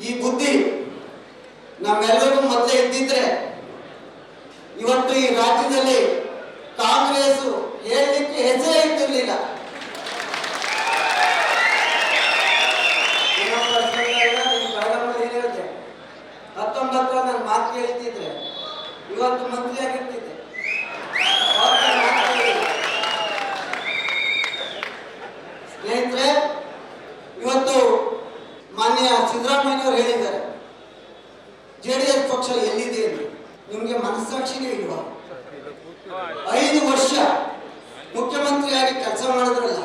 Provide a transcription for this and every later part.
ಈ ಬುದ್ಧಿ ನಮ್ಮೆಲ್ಲರಿಗೂ ಮೊದಲೇ ಇದ್ದಿದ್ರೆ ಇವತ್ತು ಈ ರಾಜ್ಯದಲ್ಲಿ ಕಾಂಗ್ರೆಸ್ ಹೇಳಲಿಕ್ಕೆ ಹೆಸರೇ ಇಟ್ಟಿರಲಿಲ್ಲ. ಏನಿರುತ್ತೆ 19 ನನ್ನ ಮಾತು ಕೇಳ್ತಿದ್ರೆ ಇವತ್ತು ಮಂತ್ರಿ ಆಗಿರ್ತಿದ್ದೆ. ಸ್ನೇಹಿತರೆ, ಇವತ್ತು ಮಾನ್ಯ ಸಿದ್ದರಾಮಯ್ಯ ಅವರು ಹೇಳಿದ್ದಾರೆ ಜೆಡಿಎಸ್ ಪಕ್ಷ ಎಲ್ಲಿದೆ ಎಂದು. ನಿಮಗೆ ಮನಸ್ಸಾಕ್ಷಿನೇ ಇಲ್ವಾ? 5 ವರ್ಷ ಮುಖ್ಯಮಂತ್ರಿಯಾಗಿ ಕೆಲಸ ಮಾಡಿದ್ರಲ್ಲ,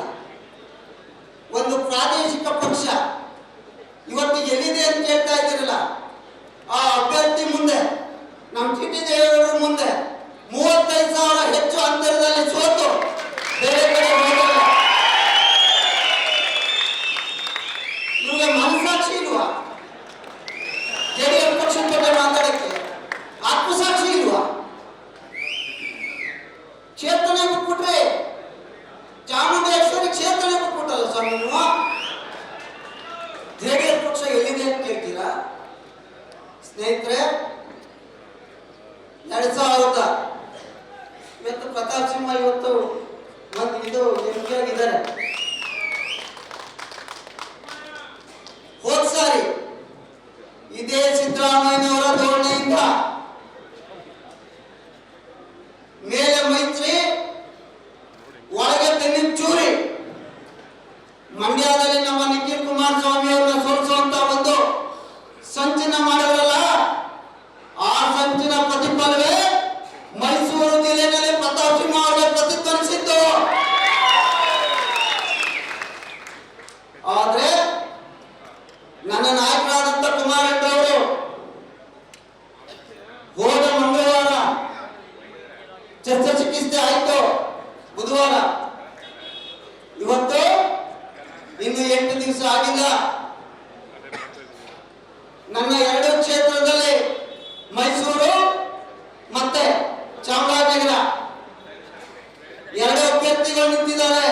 ಒಂದು ಪ್ರಾದೇಶಿಕ ಪಕ್ಷ ಇವತ್ತು ಎಲ್ಲಿದೆ ಅಂತ ಕೇಳ್ತಾ ಇದ್ದೀರಲ್ಲ, ಆ ಅಭ್ಯರ್ಥಿ ಮುಂದೆ ನಮ್ಮ ಟಿ.ಟಿ. ದೇವೇಗೌಡರ ಮುಂದೆ 35,000 ಹೆಚ್ಚು ಅಂತರದಲ್ಲಿ ಸೋತು ಬೇರೆ ಕಡೆ ಹೋಗಲ್ಲ. ನಿಮಗೆ ಮನಸ್ಸಾಕ್ಷಿ ಇಲ್ವಾ? ಜೆಡಿಎಸ್ ಪಕ್ಷದ ಬಗ್ಗೆ ಮಾತಾಡಕ್ಕೆ ಆತ್ಮಸಾಕ್ಷಿ ಇಲ್ವಾ? ಕ್ಷೇತ್ರನೇ ಬಿಟ್ಬಿಟ್ರೆ, ಚಾಮುಂಡೇಶ್ವರಿ ಕ್ಷೇತ್ರನೇ ಬಿಟ್ಬಿಟ್ಟಲ್ಲ ಸ್ವಾಮಿ ನೀವು. ಜೆಡಿಎಸ್ ಪಕ್ಷ ಎಲ್ಲಿದೆ ಅಂತ ಕೇಳ್ತೀರಾ? ಸ್ನೇಹಿತರೆ, 2000 ಇವತ್ತು ಪ್ರತಾಪ್ ಸಿಂಹ ಇವತ್ತು ಇದು MP ಆಗಿದ್ದಾರೆ. ಹೋದ್ ಸಾರಿ ಇದೇ ಸಿದ್ದರಾಮಯ್ಯನವರ ಧೋರಣೆಯಿಂದ ಮೇಲೆ ಮೈತ್ರಿ ಒಳಗೆ ತೆನ್ನಿನ ಚೂರಿ ಮಂಡ್ಯದಲ್ಲಿ ನಮ್ಮ ನಿಖಿಲ್ ಕುಮಾರಸ್ವಾಮಿ ಅವರನ್ನ ಸೋಲಿಸುವಂತ ಒಂದು ಸಂಚನ ಮಾಡಿದ್ರಲ್ಲ, ಆ ಸಂಚಿನ ಪ್ರತಿಫಲವೇ ಮೈಸೂರು ಜಿಲ್ಲೆಯಲ್ಲಿ ಪ್ರತಾಪ್ ಸಿಂಹ ಅವರಿಗೆ ಪ್ರತಿಧ್ವನಿಸಿತ್ತು. ಆದ್ರೆ ನನ್ನ ನಾಯಕರಾದಂತ ಕುಮಾರಣ್ಣ ಅವರು ಹೋದ ಮಂಗಳವಾರ ಶಸ್ತ್ರಚಿಕಿತ್ಸೆ ಆಯ್ತು, ಬುಧವಾರ. ಇವತ್ತು ಇನ್ನು 8 ದಿವಸ ಆಗಿಲ್ಲ. ನನ್ನ 2 ಕ್ಷೇತ್ರದಲ್ಲಿ ಮೈಸೂರು ಮತ್ತೆ ಚಾಮರಾಜನಗರ 2 ಅಭ್ಯರ್ಥಿಗಳು ನಿಂತಿದ್ದಾರೆ.